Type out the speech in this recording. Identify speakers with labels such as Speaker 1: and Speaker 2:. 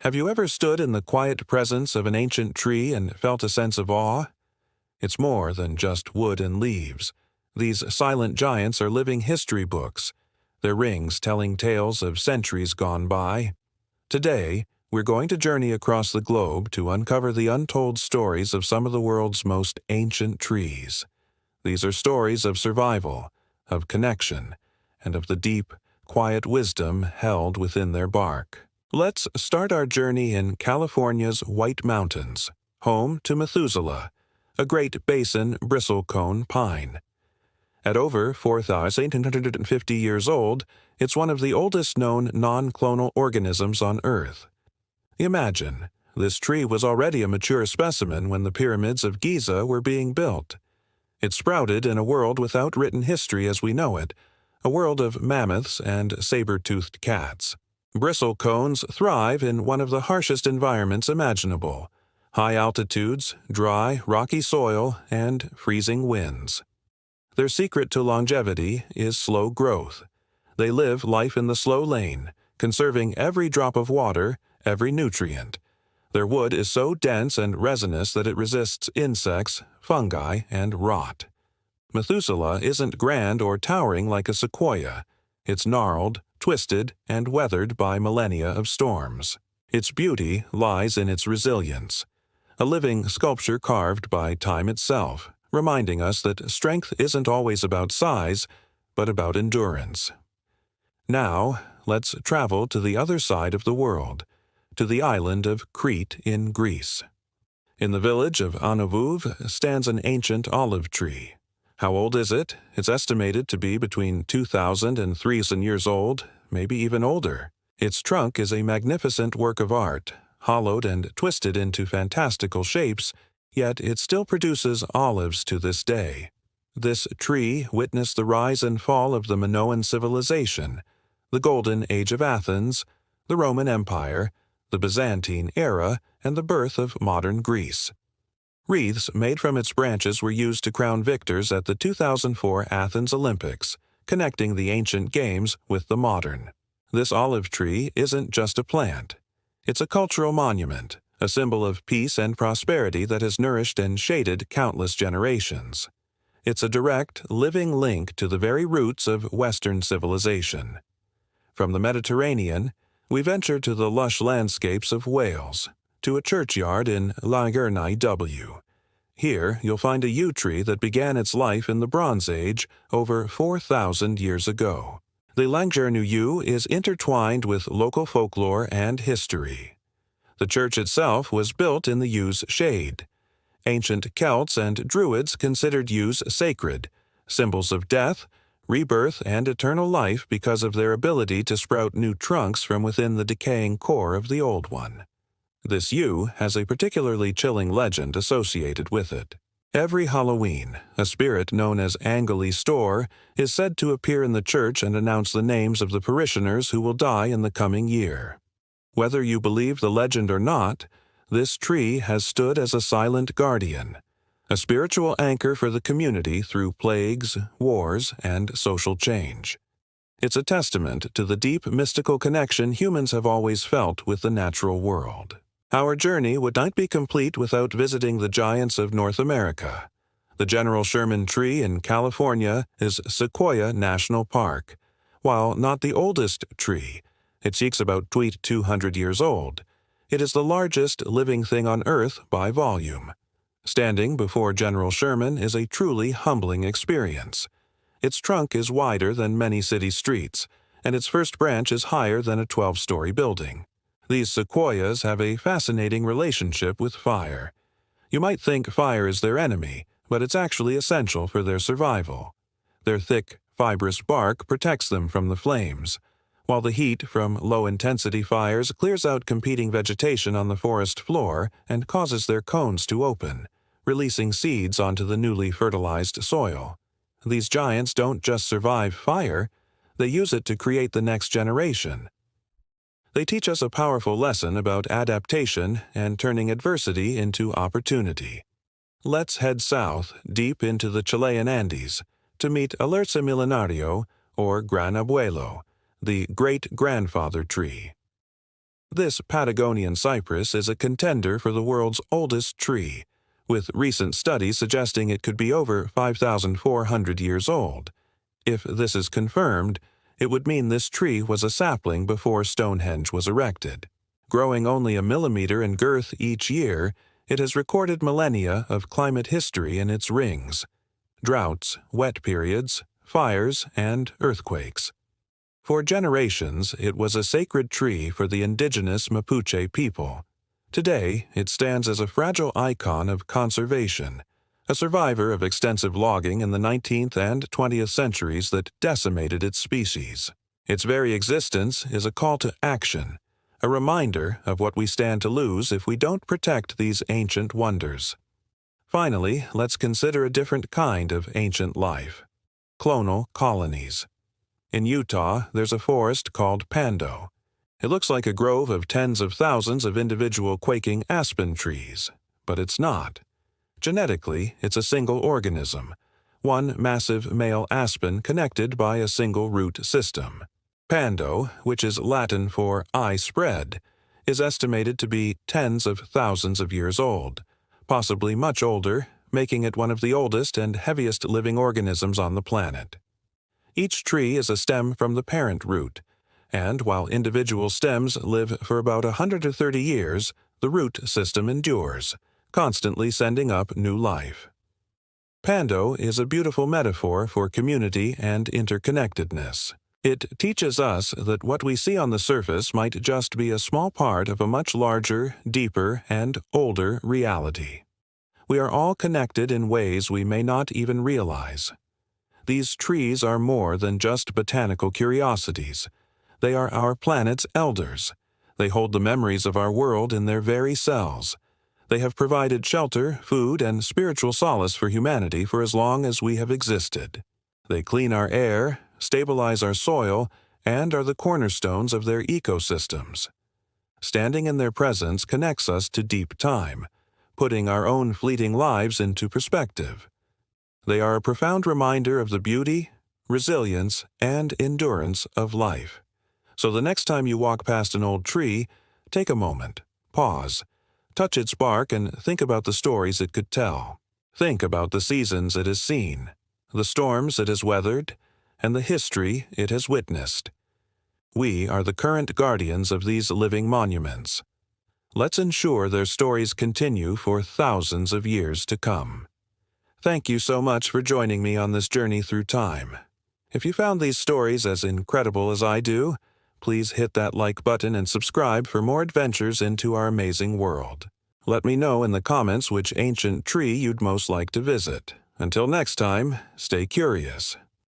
Speaker 1: Have you ever stood in the quiet presence of an ancient tree and felt a sense of awe? It's more than just wood and leaves. These silent giants are living history books, their rings telling tales of centuries gone by. Today, we're going to journey across the globe to uncover the untold stories of some of the world's most ancient trees. These are stories of survival, of connection, and of the deep, quiet wisdom held within their bark. Let's start our journey in California's White Mountains, home to Methuselah, a Great Basin bristlecone pine. At over 4,850 years old, it's one of the oldest known non-clonal organisms on Earth. Imagine, this tree was already a mature specimen when the pyramids of Giza were being built. It sprouted in a world without written history as we know it, a world of mammoths and saber-toothed cats. Bristlecones thrive in one of the harshest environments imaginable: high altitudes, dry, rocky soil, and freezing winds. Their secret to longevity is slow growth. They live life in the slow lane, conserving every drop of water, every nutrient. Their wood is so dense and resinous that it resists insects, fungi, and rot. Methuselah isn't grand or towering like a sequoia. It's gnarled, twisted, and weathered by millennia of storms. Its beauty lies in its resilience, a living sculpture carved by time itself, reminding us that strength isn't always about size, but about endurance. Now, let's travel to the other side of the world, to the island of Crete in Greece. In the village of Anouv stands an ancient olive tree. How old is it? It's estimated to be between 2,000 and 3,000 years old, maybe even older. Its trunk is a magnificent work of art, hollowed and twisted into fantastical shapes, yet it still produces olives to this day. This tree witnessed the rise and fall of the Minoan civilization, the Golden Age of Athens, the Roman Empire, the Byzantine era, and the birth of modern Greece. Wreaths made from its branches were used to crown victors at the 2004 Athens Olympics, connecting the ancient games with the modern. This olive tree isn't just a plant. It's a cultural monument, a symbol of peace and prosperity that has nourished and shaded countless generations. It's a direct, living link to the very roots of Western civilization. From the Mediterranean, we venture to the lush landscapes of Wales, to a churchyard in Llangyrni W. Here, you'll find a yew tree that began its life in the Bronze Age over 4,000 years ago. The Llangyrni yew is intertwined with local folklore and history. The church itself was built in the yew's shade. Ancient Celts and Druids considered yews sacred, symbols of death, rebirth, and eternal life because of their ability to sprout new trunks from within the decaying core of the old one. This yew has a particularly chilling legend associated with it. Every Halloween, a spirit known as Angley Store is said to appear in the church and announce the names of the parishioners who will die in the coming year. Whether you believe the legend or not, this tree has stood as a silent guardian, a spiritual anchor for the community through plagues, wars, and social change. It's a testament to the deep mystical connection humans have always felt with the natural world. Our journey would not be complete without visiting the giants of North America. The General Sherman Tree in California is Sequoia National Park. While not the oldest tree, it seeks about 200 years old. It is the largest living thing on Earth by volume. Standing before General Sherman is a truly humbling experience. Its trunk is wider than many city streets, and its first branch is higher than a 12-story building. These sequoias have a fascinating relationship with fire. You might think fire is their enemy, but it's actually essential for their survival. Their thick, fibrous bark protects them from the flames, while the heat from low-intensity fires clears out competing vegetation on the forest floor and causes their cones to open, releasing seeds onto the newly fertilized soil. These giants don't just survive fire, they use it to create the next generation. They teach us a powerful lesson about adaptation and turning adversity into opportunity. Let's head south, deep into the Chilean Andes, to meet Alerce Milenario, or Gran Abuelo, the great-grandfather tree. This Patagonian cypress is a contender for the world's oldest tree, with recent studies suggesting it could be over 5,400 years old. If this is confirmed, it would mean this tree was a sapling before Stonehenge was erected. Growing only a millimeter in girth each year, it has recorded millennia of climate history in its rings: droughts, wet periods, fires, and earthquakes. For generations, it was a sacred tree for the indigenous Mapuche people. Today, it stands as a fragile icon of conservation, a survivor of extensive logging in the 19th and 20th centuries that decimated its species. Its very existence is a call to action, a reminder of what we stand to lose if we don't protect these ancient wonders. Finally, let's consider a different kind of ancient life: clonal colonies. In Utah, there's a forest called Pando. It looks like a grove of tens of thousands of individual quaking aspen trees, but it's not. Genetically, it's a single organism, one massive male aspen connected by a single root system. Pando, which is Latin for "eye spread," is estimated to be tens of thousands of years old, possibly much older, making it one of the oldest and heaviest living organisms on the planet. Each tree is a stem from the parent root, and while individual stems live for about 130 years, the root system endures, constantly sending up new life. Pando is a beautiful metaphor for community and interconnectedness. It teaches us that what we see on the surface might just be a small part of a much larger, deeper, and older reality. We are all connected in ways we may not even realize. These trees are more than just botanical curiosities. They are our planet's elders. They hold the memories of our world in their very cells. They have provided shelter, food, and spiritual solace for humanity for as long as we have existed. They clean our air, stabilize our soil, and are the cornerstones of their ecosystems. Standing in their presence connects us to deep time, putting our own fleeting lives into perspective. They are a profound reminder of the beauty, resilience, and endurance of life. So the next time you walk past an old tree, take a moment, pause, touch its bark, and think about the stories it could tell. Think about the seasons it has seen, the storms it has weathered, and the history it has witnessed. We are the current guardians of these living monuments. Let's ensure their stories continue for thousands of years to come. Thank you so much for joining me on this journey through time. If you found these stories as incredible as I do, please hit that like button and subscribe for more adventures into our amazing world. Let me know in the comments which ancient tree you'd most like to visit. Until next time, stay curious.